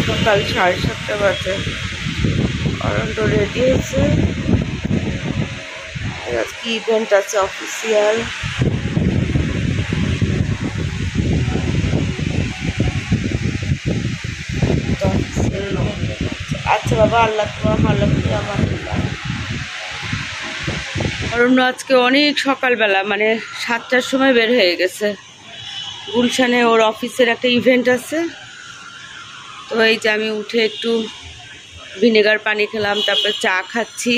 সকাল 7:30 বাজে। অরণ্য রেডি হয়েছে, আজকে ইভেন্ট আছে অফিসিয়াল। আচ্ছা বাবা, আল্লাহ তোমার ভালো করে। আমার অরণ্য আজকে অনেক সকালবেলা মানে 7টার সময় বের হয়ে গেছে। গুলশানে ওর অফিসের একটা ইভেন্ট আছে, তো এই যে আমি উঠে একটু ভিনেগার পানি খেলাম, তারপরে চা খাচ্ছি।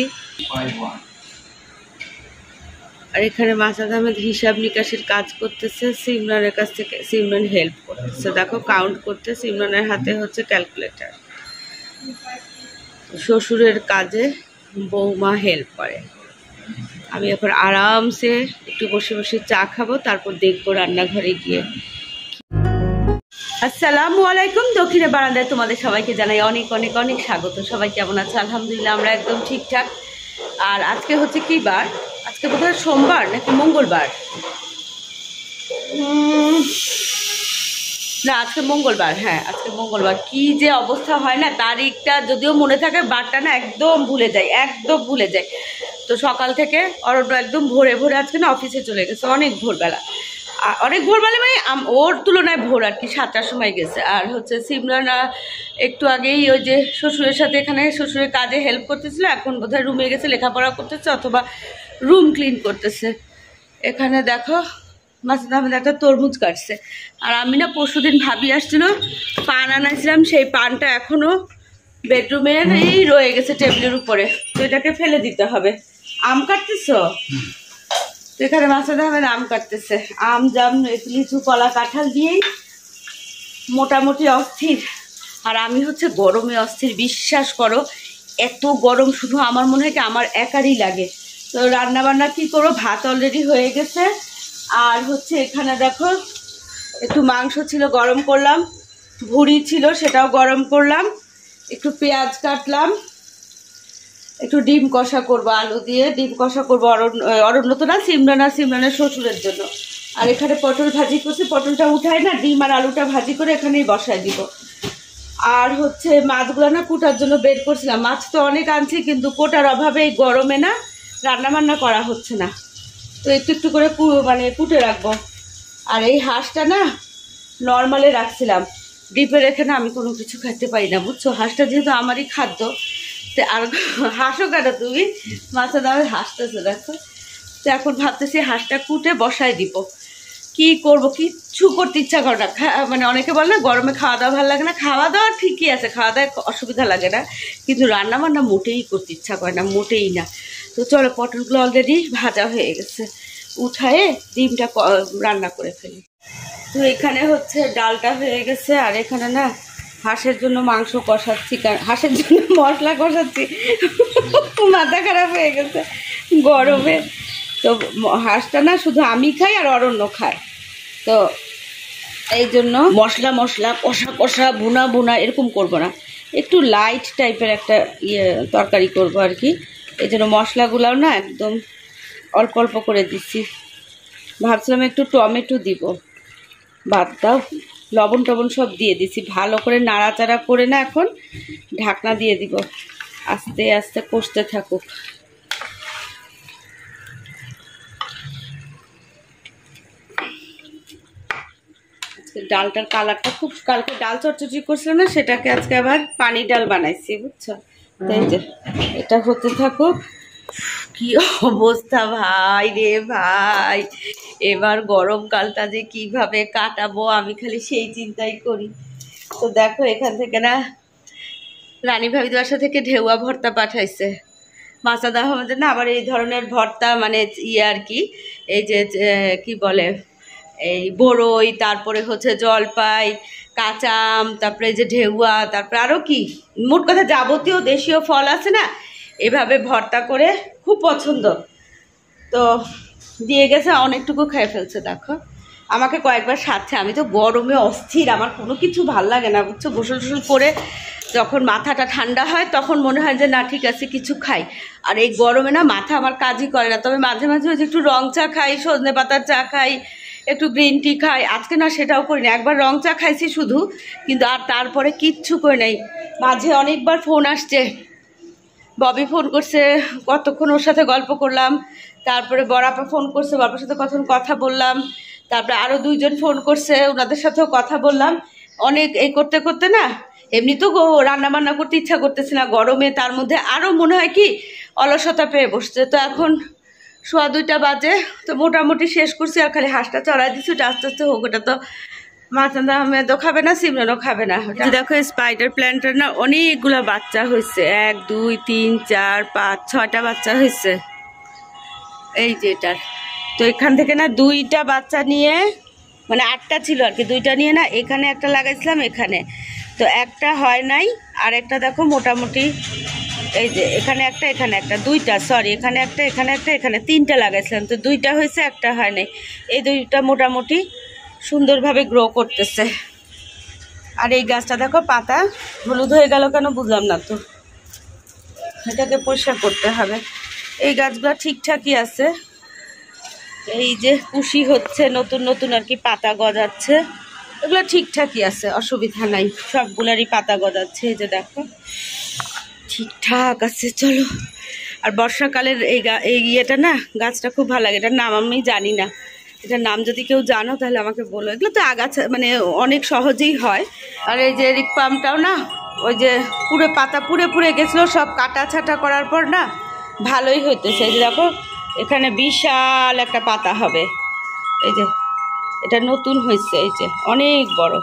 আর এখানে মাসাদ আহমেদ হিসাব নিকাশের কাজ করতেছে, সিমরানের কাছ থেকে। সিমরান হেল্প করতেছে, দেখো কাউন্ট করতে। সিমরানের হাতে হচ্ছে ক্যালকুলেটর। শ্বশুরের কাজে বৌমা হেল্প করে। আমি এখন আরামসে একটু বসে বসে চা খাবো, তারপর দেখবো রান্নাঘরে গিয়ে। আসসালামু আলাইকুম। দক্ষিণে বারান্দায় তোমাদের সবাইকে জানাই অনেক অনেক অনেক স্বাগত। সবাই কেমন আছে? আলহামদুলিল্লাহ, আমরা একদম ঠিকঠাক। আর আজকে হচ্ছে কি বার? আজকে বোধহয় সোমবার নাকি মঙ্গলবার? না, আজকে মঙ্গলবার। হ্যাঁ, আজকে মঙ্গলবার। কি যে অবস্থা হয় না, তারিখটা যদিও মনে থাকে, বারটা না একদম ভুলে যায়, একদম ভুলে যায়। তো সকাল থেকে অরণ্য একদম ভোরে ভোরে আজকে না অফিসে চলে গেছে, অনেক ভোরবেলা। অনেক ভোরবেলা মানে ওর তুলনায় ভোর আর কি, 7টার সময় গেছে। আর হচ্ছে সিমরান একটু আগেই ওই যে শ্বশুরের সাথে এখানে শ্বশুরের কাজে হেল্প করতেছিল, এখন বোধহয় রুমে গেছে, লেখাপড়া করতেছে অথবা রুম ক্লিন করতেছে। এখানে দেখো মাসাদ আহমেদ একটা তরমুজ কাটছে। আর আমি না পরশুদিন ভাবি আসছিল, পান আনাইছিলাম, সেই পানটা এখনো বেডরুমের এই রয়ে গেছে টেবিলের উপরে, তো এটাকে ফেলে দিতে হবে। আম কাটতেছ? তো এখানে মাসাদ আহমেদ আম কাটতেছে। আম, জাম, লিচু, কলা, কাঁঠাল দিয়েই মোটামুটি অস্থির। আর আমি হচ্ছে গরমে অস্থির, বিশ্বাস করো। এত গরম শুধু আমার মনে হয় কি আমার একারই লাগে। তো রান্না বান্না কী করবো, ভাত অলরেডি হয়ে গেছে। আর হচ্ছে এখানে দেখো একটু মাংস ছিল, গরম করলাম। ভুড়ি ছিল, সেটাও গরম করলাম। একটু পেঁয়াজ কাটলাম, একটু ডিম কষা করবো, আলু দিয়ে ডিম কষা করবো। অরণ্য তো না, সিমরান আর সিমরানের শ্বশুরের জন্য। আর এখানে পটল ভাজি করছি, পটলটা উঠাই না, ডিম আর আলুটা ভাজি করে এখানেই বসায় দিব। আর হচ্ছে মাছগুলো না কুটার জন্য বের করছিলাম। মাছ তো অনেক আনছি, কিন্তু কোটার অভাবে এই গরমে না রান্না বান্না করা হচ্ছে না, তো একটু একটু করে মানে কুটে রাখবো। আর এই হাঁসটা না নর্মালে রাখছিলাম, ডিপে রেখে না আমি কোনো কিছু খেতে পারি না, বুঝছো। হাঁসটা যেহেতু আমারই খাদ্য। তো আর হাঁসও কেন তুমি? মাছের দামে হাঁসতেছে দেখো। তো এখন ভাবতেছি হাঁসটা কুটে বসায় দিব। কি করব, কিচ্ছু করতে ইচ্ছা করে না। মানে অনেকে বলে না গরমে খাওয়া দাওয়া ভালো লাগে না। খাওয়া দাওয়া ঠিকই আছে, খাওয়া দাওয়া অসুবিধা লাগে না, কিন্তু রান্না বান্না মোটেই করতে ইচ্ছা করে না, মোটেই না। তো চলো, পটলগুলো অলরেডি ভাজা হয়ে গেছে, উঠায়ে ডিমটা রান্না করে ফেলি। তো এখানে হচ্ছে ডালটা হয়ে গেছে। আর এখানে না হাঁসের জন্য মাংস কষাচ্ছি, হাঁসের জন্য মশলা কষাচ্ছি। মাথা খারাপ হয়ে গেছে গরমে। তো হাঁসটা না শুধু আমি খাই আর অরণ্য খায়, তো এই জন্য মশলা মশলা কষা কষা বুনা বুনা এরকম করবো না, একটু লাইট টাইপের একটা তরকারি করবো আর কি। এই জন্য মশলাগুলাও না একদম অল্প অল্প করে দিচ্ছি। ভাবছিলাম একটু টমেটো দিব, বাদ দাও, লবণ টবণ সব দিয়ে দিছি। ভালো করে নাড়াচাড়া করে না এখন ঢাকনা দিয়ে দিব, আস্তে আস্তে কষতে থাকুক। ডালটার কালারটা খুব, কালকে ডাল চচ্চড়ি করছিলাম না, সেটাকে আজকে আবার পানি ডাল বানাইছি, বুঝছো। তাই যে এটা হতে থাকুক। কি অবস্থা ভাই রে ভাই, এবার গরমকালটা যে কিভাবে কাটাবো আমি খালি সেই চিন্তাই করি। তো দেখো এখান থেকে না রানী ভাবি বাসা থেকে ঢেউয়া ভর্তা পাঠাইছে। মাসাদ আহমেদের না আবার এই ধরনের ভর্তা মানে আর কি, এই যে কি বলে, এই বড়ই, তারপরে হচ্ছে জলপাই, কাঁচা আম, তারপরে যে ঢেউয়া, তারপরে আরও কি মোট কথা যাবতীয় দেশীয় ফল আছে না, এভাবে ভর্তা করে খুব পছন্দ। তো দিয়ে গেছে, অনেকটুকু খেয়ে ফেলছে। দেখো আমাকে কয়েকবার সাথে, আমি তো গরমে অস্থির, আমার কোনো কিছু ভাল লাগে না, বুঝছো। গোসল টোসল করে যখন মাথাটা ঠান্ডা হয় তখন মনে হয় যে না ঠিক আছে কিছু খাই। আর এই গরমে না মাথা আমার কাজই করে না। তবে মাঝে মাঝে ওই যে একটু রং চা খাই, সজনে পাতার চা খাই, একটু গ্রিন টি খাই, আজকে না সেটাও করি না, একবার রং চা খাইছি শুধু, কিন্তু আর তারপরে কিচ্ছু করি নাই। মাঝে অনেকবার ফোন আসছে, ববি ফোন করছে, কতক্ষণ ওর সাথে গল্প করলাম, তারপরে বড়াপা ফোন করছে, বড়াপার সাথে কতক্ষণ কথা বললাম, তারপরে আরও 2 জন ফোন করছে, ওনাদের সাথেও কথা বললাম। অনেক এই করতে করতে না এমনি তো রান্না বান্না করতে ইচ্ছা করতেছে না গরমে, তার মধ্যে আরও মনে হয় কি অলসতা পেয়ে বসছে। তো এখন 2:15 বাজে, তো মোটামুটি শেষ করছি, আর খালি হাঁসটা চড়াই দিচ্ছি, ওটা আস্তে আস্তে হোক। ওটা তো মাছান্দা আহমেদও খাবে না, সিমরানও খাবে না। দেখো স্পাইডার প্ল্যান্টের না অনেকগুলো বাচ্চা হয়েছে, 1 2 3 4 5 6টা বাচ্চা হয়েছে এই যে এটার। তো এখান থেকে না 2টা বাচ্চা নিয়ে, মানে 8টা ছিল আর কি, 2টা নিয়ে না এখানে একটা লাগাইছিলাম এখানে, তো একটা হয় নাই। আর একটা দেখো মোটামুটি এই যে এখানে একটা, এখানে একটা, 2টা, সরি এখানে একটা, এখানে একটা, এখানে 3টা লাগাইছিলাম, তো 2টা হয়েছে, একটা হয় নাই। এই 2টা মোটামুটি সুন্দরভাবে গ্রো করতেছে। আর এই গাছটা দেখো পাতা হলুদ হয়ে গেল কেন বুঝলাম না, তো এটাকে পরিষ্কার করতে হবে। এই গাছগুলো ঠিকঠাকই আছে, এই যে কুশি হচ্ছে নতুন নতুন আর কি, পাতা গজাচ্ছে, এগুলো ঠিকঠাকই আছে, অসুবিধা নাই, সবগুলারই পাতা গজাচ্ছে। এই যে দেখো ঠিকঠাক আছে। চলো, আর বর্ষাকালের এই ইয়েটা না গাছটা খুব ভালো লাগে, এটার নাম আমি জানি না, এটার নাম যদি কেউ জানো তাহলে আমাকে বলো। এগুলো তো আগাছা মানে অনেক সহজেই হয়। আর এই যে এরিক পামটাও না ওই যে পুরো পাতা পুড়ে পুড়ে গেছিলো, সব কাটা ছাটা করার পর না ভালোই হইতেছে। এই যে দেখো এখানে বিশাল একটা পাতা হবে, এই যে এটা নতুন হয়েছে, এই যে অনেক বড়,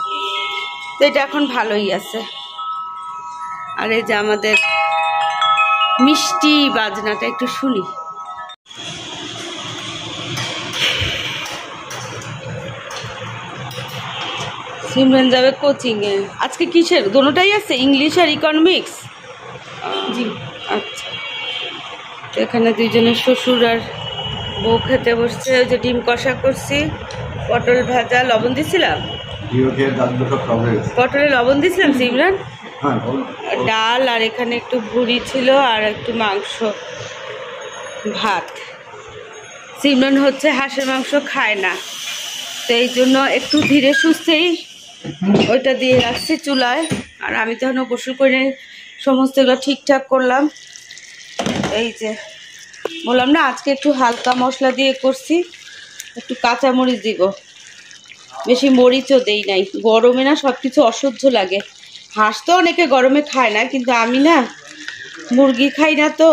তো এটা এখন ভালোই আছে। আর এই যে আমাদের মিষ্টি বাজনাটা একটু শুনি। সিমরান যাবে কোচিংয়ে আজকে, কিসের দোনোটাই আছে, ইংলিশ আর ইকোনমিক্স? জি আচ্ছা। তো এখানে 2 জনের শ্বশুর আর বউ খেতে বসছে। ওই যে ডিম কষা করছি, পটল ভাজা, লবণ দিছিলাম, পটলে লবণ দিছিলাম সিমরান, ডাল, আর এখানে একটু ভুড়ি ছিল, আর একটু মাংস, ভাত। সিমরান হচ্ছে হাঁসের মাংস খায় না, তো এই জন্য একটু ধীরে সুস্থেই ওইটা দিয়ে রাখছি চুলায়। আর আমি তো এখনো গোসল করে সমস্ত এগুলো ঠিকঠাক করলাম। এই যে বললাম না আজকে একটু হালকা মশলা দিয়ে করছি, একটু কাঁচামরিচ দিব, বেশি মরিচও দেই নাই, গরমে না সব কিছু অসহ্য লাগে। হাঁস তো অনেকে গরমে খায় না, কিন্তু আমি না মুরগি খাই না, তো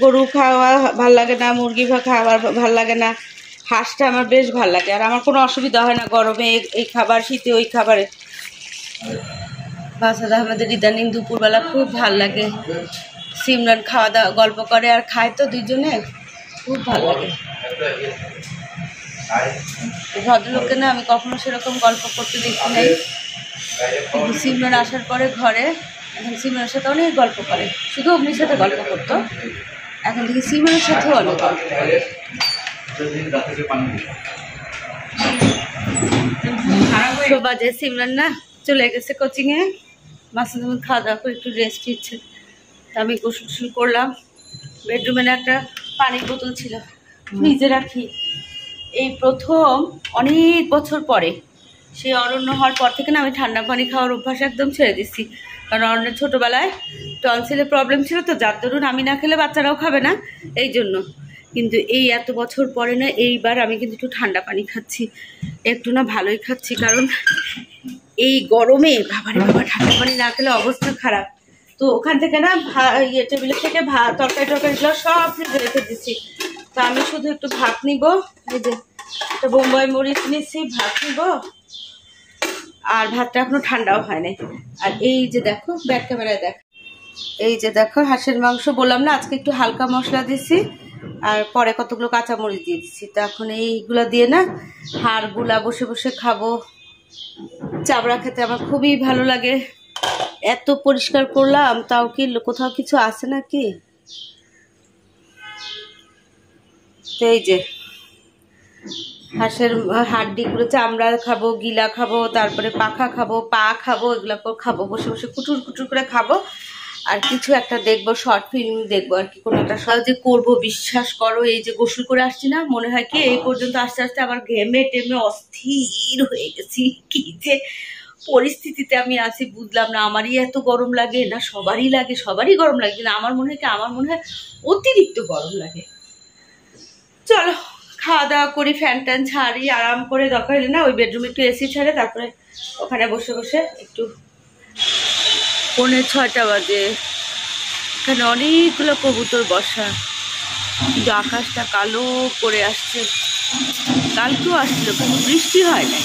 গরু খাওয়া ভাল লাগে না, মুরগি খাওয়ার ভাল লাগে না, হাঁসটা আমার বেশ ভাল লাগে। আর আমার কোনো অসুবিধা হয় না গরমে এই খাবার, শীতে ওই খাবারে। বাসাদ আহমেদের ইদানিং দুপুরবেলা খুব ভাল লাগে, সিমরান খাওয়া দাওয়া গল্প করে আর খায়, তো 2 জনে খুব ভাল লাগে। ভদ্রলোককে না আমি কখনো সেরকম গল্প করতে দেখি নাই, কিন্তু সিমরান আসার পরে ঘরে এখন সিমরানের সাথে অনেক গল্প করে, শুধু অগ্নির সাথে গল্প করতো, এখন দেখি সিমরানের সাথেও অনেক গল্প করে। তো বাজে সিমরান না চলে গেছে কোচিংয়ে, মাসুদ আহমেদ খাওয়া দাওয়া করে একটু রেস্ট নিচ্ছে, তা আমি গোসল করলাম। বেডরুমে একটা পানির বোতল ছিল, ফ্রিজে রাখি, এই প্রথম অনেক বছর পরে, সেই অরণ্য হওয়ার পর থেকে না আমি ঠান্ডা পানি খাওয়ার অভ্যাস একদম ছেড়ে দিচ্ছি, কারণ অরণ্যের ছোটোবেলায় টনসিলের প্রবলেম ছিল, তো যার দরুন আমি না খেলে বাচ্চারাও খাবে না, এই জন্য। কিন্তু এই এত বছর পরে না এইবার আমি কিন্তু একটু ঠান্ডা পানি খাচ্ছি, একটু না ভালোই খাচ্ছি, কারণ এই গরমে বাবারে বাবা ঠান্ডা পানি না খেলে অবস্থা খারাপ। তো ওখান থেকে না টেবিলের থেকে তরকারিগুলো সব ফ্রিজে রেখে দিচ্ছি, তো আমি শুধু একটু ভাত নিব, এই যে একটা বোম্বাই মরিচ নিচ্ছি, ভাত নিব, আর ভাতটা এখনো ঠান্ডাও হয় নাই। আর এই যে দেখো ব্যাক ক্যামেরায় দেখ, এই যে দেখো হাঁসের মাংস, বললাম না আজকে একটু হালকা মশলা দিছি, আর পরে কতগুলো কাঁচামরিচ দিয়ে দিচ্ছি। তো এখন এইগুলা দিয়ে না হাড়গুলা বসে বসে খাবো, চাবড়া খেতে আমার খুবই ভালো লাগে। এত পরিষ্কার করলাম তাও কি কোথাও কিছু আছে নাকি? এই যে হাঁসের হাড্ডিগুলো, চামড়া খাবো, গিলা খাবো, তারপরে পাখা খাবো, পা খাবো, এগুলো খাবো, বসে বসে কুটুর কুটুর করে খাবো। আর কিছু একটা দেখবো, শর্ট ফিল্ম দেখবো আর কি, কোনো একটা যে করবো। বিশ্বাস করো এই যে গোসল করে আসছি না, মনে হয় কি এই পর্যন্ত আস্তে আস্তে আবার ঘেমে টেমে অস্থির হয়ে গেছি। কি যে পরিস্থিতিতে আমি আছি বুঝলাম না। আমারই এত গরম লাগে না সবারই লাগে? সবারই গরম লাগে, না আমার মনে হয় কি, আমার মনে হয় অতিরিক্ত গরম লাগে। চলো খাওয়া দাওয়া করি, ফ্যান ট্যান ছাড়ি, আরাম করে, দরকার হলে না ওই বেডরুমে একটু এসি ছাড়ে, তারপরে ওখানে বসে বসে একটু। 6:45 বাজে, এখানে অনেকগুলো কবুতর বসা, কিন্তু আকাশটা কালো করে আসছে। কালকেও আসছিল কিন্তু বৃষ্টি হয় না,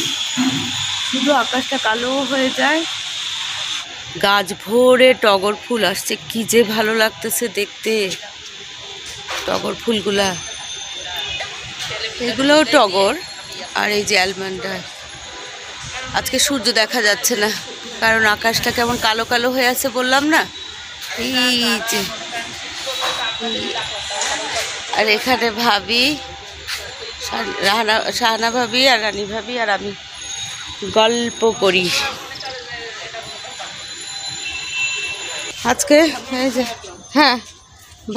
শুধু আকাশটা কালো হয়ে যায়। গাছ ভরে টগর ফুল আসছে, কি যে ভালো লাগতেছে দেখতে টগর ফুলগুলা। এগুলোও টগর, আর এই যে অ্যালমন্ডা। আজকে সূর্য দেখা যাচ্ছে না, কারণ আকাশটা কেমন কালো কালো হয়ে আছে বললাম না। এই যে, আর এখানে ভাবি, শাহানা ভাবি আর রানী ভাবি আর আমি গল্প করি আজকে। এই যে হ্যাঁ,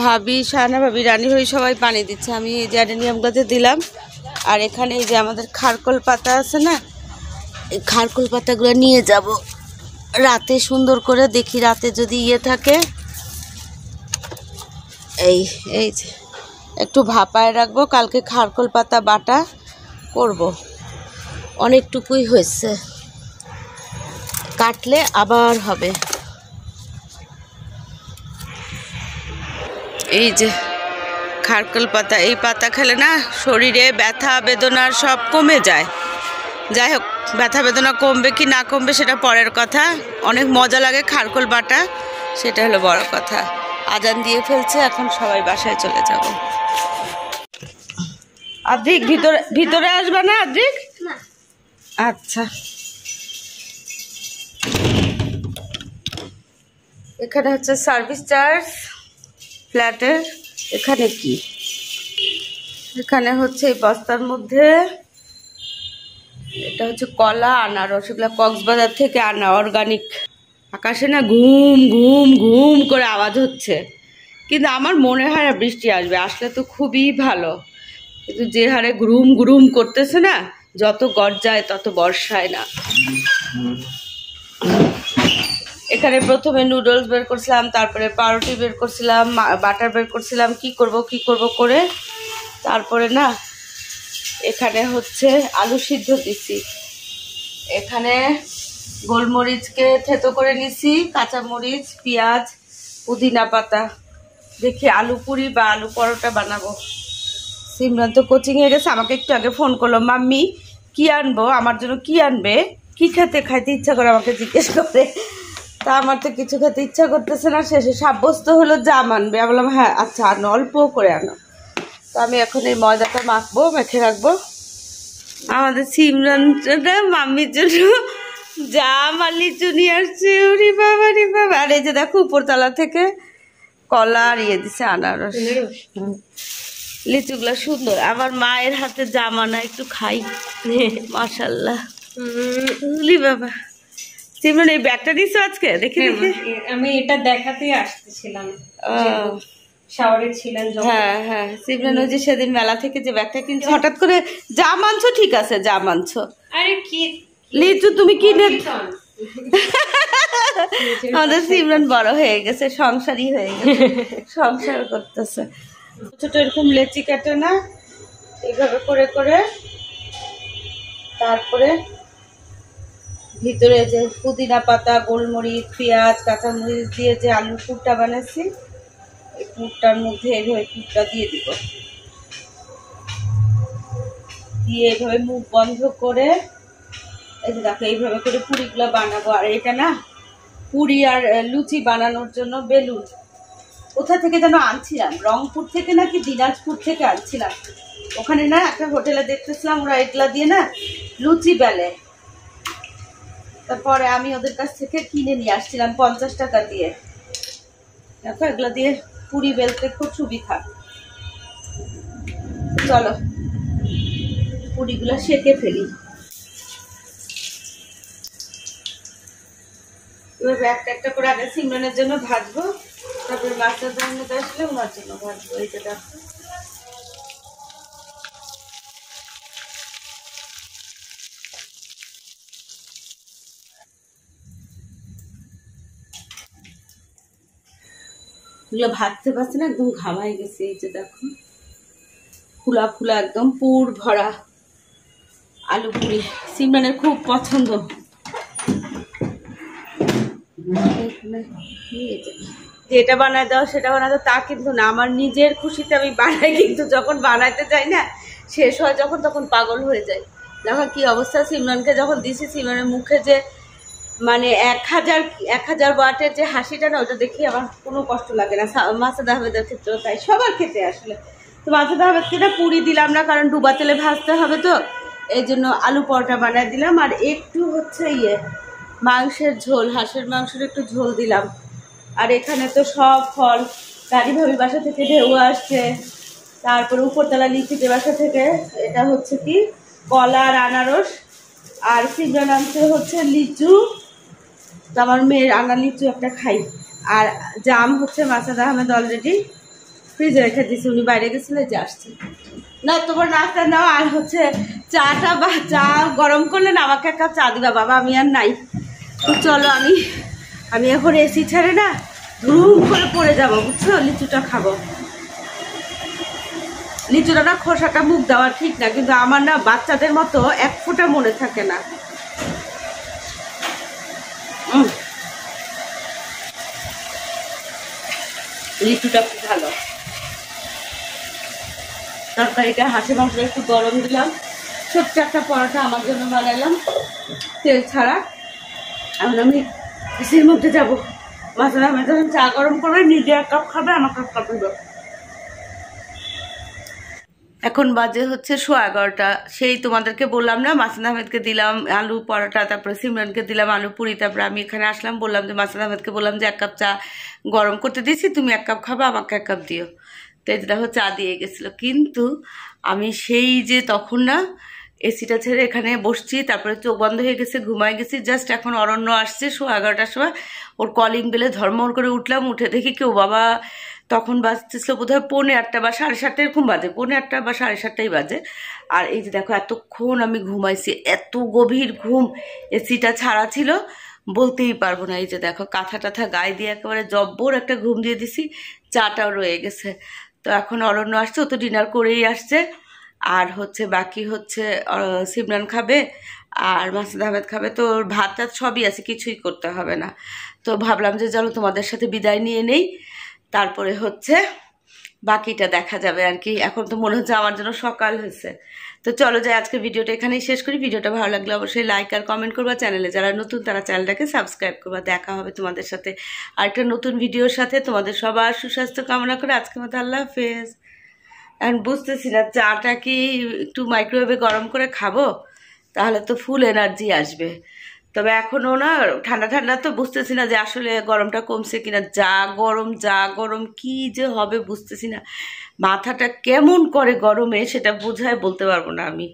ভাবি, শাহানা ভাবি, রানী ভাবি সবাই পানি দিচ্ছে, আমি এই জ্যাডেনিয়ামগুলোতে দিলাম। আর এখানে এই যে আমাদের খারকোল পাতা আছে না, এই খারকোল পাতাগুলো নিয়ে যাব রাতে, সুন্দর করে দেখি রাতে যদি থাকে। এই এই যে একটু ভাপায় রাখবো, কালকে খারকোল পাতা বাটা করব। অনেকটুকুই হয়েছে, কাটলে আবার হবে। এই যে খারকোল পাতা, এই পাতা খেলে না শরীরে ব্যথা বেদনার সব কমে যায়। যাই হোক, ব্যথা বেদনা কমবে কি না কমবে সেটা পরের কথা, অনেক মজা লাগে খারকোল বাটা, সেটা হলো বড় কথা। আজান দিয়ে ফেলছে, এখন সবাই বাসায় চলে যাব। আদ্রিক ভিতরে আসবে না? আদ্রিক আচ্ছা, এখানে হচ্ছে সার্ভিস চার্জ ফ্ল্যাটের। এখানে কি, এখানে হচ্ছে এই বস্তার মধ্যে, এটা হচ্ছে কলা, আনারস, এগুলো কক্সবাজার থেকে আনা, অর্গানিক। আকাশে না ঘুম ঘুম ঘুম করে আওয়াজ হচ্ছে, কিন্তু আমার মনে হয় না বৃষ্টি আসবে, আসলে তো খুবই ভালো। কিন্তু যে হারে ঘুম ঘুম করতেছে না, যত গর্জায় তত বর্ষায় না। এখানে প্রথমে নুডলস বের করছিলাম, তারপরে পাউরুটি বের করছিলাম, বাটার বের করছিলাম, কি করব করে তারপরে না এখানে হচ্ছে আলু সিদ্ধ দিছি। এখানে গোলমরিচকে থেতো করে নিছি, কাঁচামরিচ, পেঁয়াজ, পুদিনা পাতা। দেখি আলু পুরি বা আলু পরোটা বানাবো। সিমরান তো কোচিংয়ে গেছে, আমাকে একটু আগে ফোন করলো, মাম্মি কি আনবো, আমার জন্য কি আনবে, কি খাইতে ইচ্ছা করে আমাকে জিজ্ঞেস করে। তা আমার তো কিছু খেতে ইচ্ছা করতেছে না, শেষে সাব্যস্ত হলো জাম আনবে। আমি বললাম হ্যাঁ আচ্ছা আনো, অল্প করে আনো। তো আমি এখন এই ময়দাটা মাখবো, মেখে রাখবো। আমাদের সিমরান মাম্মির জন্য জাম আর লিচু নিয়ে আসছে। ওরে বাবা রে বাবা! আর এই যে দেখো উপরতলা থেকে কলা আর দিছে আনারস। লিচুগুলা সুন্দর, আমার মায়ের হাতে জাম আনা, একটু খাই। মাশাল্লাহ। বাবা সিমরান এই ব্যাগটা দিছো আজকে? দেখি আমি এটা দেখাতেই আসতেছিলাম, শাওয়ারে ছিলেন যখন। হ্যাঁ হ্যাঁ, সিমরান ওই যে সেদিন মেলা থেকে যে ব্যাগটা কিনছো, হঠাৎ করে জাম আনছো, ঠিক আছে জাম আনছো। আরে কি লিচু তুমি কিনে। আমাদের সিমরান বড় হয়ে গেছে, সংসারই হয়ে গেছে, সংসার করতেছে। ছোট এরকম লেচি কাটে না, এইভাবে করে করে তারপরে ভিতরে যে পুদিনা পাতা, গোলমরিচ, পেঁয়াজ, কাঁচামরিচ দিয়ে যে আলুর পুরটা বানাচ্ছি, এই পুরটার মধ্যে এইভাবে পুরটা দিয়ে দিব, দিয়ে এইভাবে মুখ বন্ধ করে এই যে দেখো এইভাবে করে পুরিগুলো বানাবো। আর এটা না পুরি আর লুচি বানানোর জন্য বেলুন কোথা থেকে যেন আনছিলাম, রংপুর থেকে নাকি দিনাজপুর থেকে আনছিলাম। ওখানে না একটা হোটেলে দেখতেছিলাম ওরা এগুলা দিয়ে না লুচি বেলে, তারপরে আমি ওদের কাছ থেকে কিনে নিয়ে আসছিলাম 50 টাকা দিয়ে। দেখো এগুলা দিয়ে পুরি বেলতে খুব সুবিধা। চলো পুরিগুলো সেকে ফেলি। এভাবে একটা একটা করে আগে সিমরানের জন্য ভাজবো, তারপরে মাছের দাম মধ্যে আসলে ওনার জন্য ভাজবো। এই যে দেখো এগুলো ভাজতে পারছে না, একদম ঘামাই গেছে। এই যে দেখো ফুলা ফুলা একদম পুর ভরা আলু পুরি, সিমরানের খুব পছন্দ। যেটা বানায় দাও সেটা বানায় দাও তা কিন্তু না, আমার নিজের খুশিতে আমি বানাই, কিন্তু যখন বানাইতে যাই না শেষ হয় যখন, তখন পাগল হয়ে যায়। দেখো কি অবস্থা, সিমরানকে যখন দিছি সিমরানের মুখে যে মানে 1000 ওয়াটের যে হাসিটা না, ওটা দেখি আমার কোনো কষ্ট লাগে না। মাসুদ আহমেদের ক্ষেত্রেও তাই, সবার ক্ষেত্রে আসলে। তো মাসুদ আহমেদকে না পুরি দিলাম না, কারণ ডুবা তেলে ভাজতে হবে, তো এই জন্য আলু পরোটা বানাই দিলাম। আর একটু হচ্ছে মাংসের ঝোল, হাঁসের মাংসের একটু ঝোল দিলাম। আর এখানে তো সব ফল, দাদি ভাবির বাসা থেকে ঢেউ আসছে, তারপরে উপরতলা লিচিতে বাসা থেকে এটা হচ্ছে কি কলা আর আনারস, আর সিজন আনছে হচ্ছে লিচু, তো আমার মেয়ের আনা লিচু একটা খাই। আর জাম হচ্ছে মাসুদ আহমেদ অলরেডি ফ্রিজে রেখে দিয়েছে, উনি বাইরে গেছিলেন, যে আসছে না তোমার নাস্তা নাও। আর হচ্ছে চাটা বা চা গরম করলে না আমাকে এক কাপ চা দিবা বাবা, আমি আর নাই। তো চলো আমি এখন এসি ছেড়ে না ধুম করে পড়ে যাবো, বুঝছো, লিচুটা খাবো। লিচুটা না খোসাটা মুখ দেওয়া ঠিক না, কিন্তু আমার না বাচ্চাদের মতো এক ফোঁটা মনে থাকে না। লিচুটা খুব ভালো। তরকারিটা হাঁসের মাংস একটু গরম দিলাম, ছোট্ট একটা পরোটা আমার জন্য বানালাম তেল ছাড়া। এখন আমি এসির মধ্যে যাবো, মাসুদ আহমেদ যখন চা গরম করবে নিজে 1 কাপ খাবে, আমাকে 1 কাপ দেবে। এখন বাজে হচ্ছে 11:15। সেই তোমাদেরকে বললাম না, মাসুদ আহমেদকে দিলাম আলু পরোটা, তারপরে সিমরানকে দিলাম আলু পুরি, তারপরে আমি এখানে আসলাম, বললাম যে মাসুদ আহমেদকে বললাম যে 1 কাপ চা গরম করতে দিয়েছি, তুমি 1 কাপ খাবে, আমাকে 1 কাপ দিও। তো এটা দেখো চা দিয়ে গেছিলো, কিন্তু আমি সেই যে তখন না এসিটা ছেড়ে এখানে বসছি, তারপরে চোখ বন্ধ হয়ে গেছে, ঘুমাই গেছি। জাস্ট এখন অরণ্য আসছে 11:15টার সময়, ওর কলিং বেলে ধর্মর করে উঠলাম, উঠে দেখি কেউ বাবা, তখন বাজতেছিল বোধ হয় 8:45 বা 7:30 এরকম বাজে, 8:45 বা 7:30 বাজে। আর এই যে দেখো এতক্ষণ আমি ঘুমাইছি, এত গভীর ঘুম, এসিটা ছাড়া ছিল বলতেই পারবো না। এই যে দেখো কাঁথা টাথা গায়ে দিয়ে একেবারে জব্বর একটা ঘুম দিয়ে দিছি, চাটাও রয়ে গেছে। তো এখন অরণ্য আসছে, ও তো ডিনার করেই আসছে। আর হচ্ছে বাকি হচ্ছে সিমরান খাবে আর মাসুদ আহমেদ খাবে, তো ভাত টাত সবই আছে, কিছুই করতে হবে না। তো ভাবলাম যে চলো তোমাদের সাথে বিদায় নিয়ে নেই, তারপরে হচ্ছে বাকিটা দেখা যাবে আর কি। এখন তো মনে হচ্ছে আমার জন্য সকাল হয়েছে। তো চলো যাই, আজকে ভিডিওটা এখানেই শেষ করি। ভিডিওটা ভালো লাগলে অবশ্যই লাইক আর কমেন্ট করবা, চ্যানেলে যারা নতুন তারা চ্যানেলটাকে সাবস্ক্রাইব করবা। দেখা হবে তোমাদের সাথে আরেকটা নতুন ভিডিওর সাথে। তোমাদের সবার সুস্বাস্থ্য কামনা করে আজকের মতো আল্লাহ হাফেজ। এখন বুঝতেছি না চাটা কি একটু মাইক্রোওয়েভে গরম করে খাবো, তাহলে তো ফুল এনার্জি আসবে। তবে এখনও না ঠান্ডা ঠান্ডা, তো বুঝতেছি না যে আসলে গরমটা কমছে কিনা। যা গরম কি যে হবে বুঝতেছি না, মাথাটা কেমন করে গরমে সেটা বোঝায় বলতে পারবো না আমি।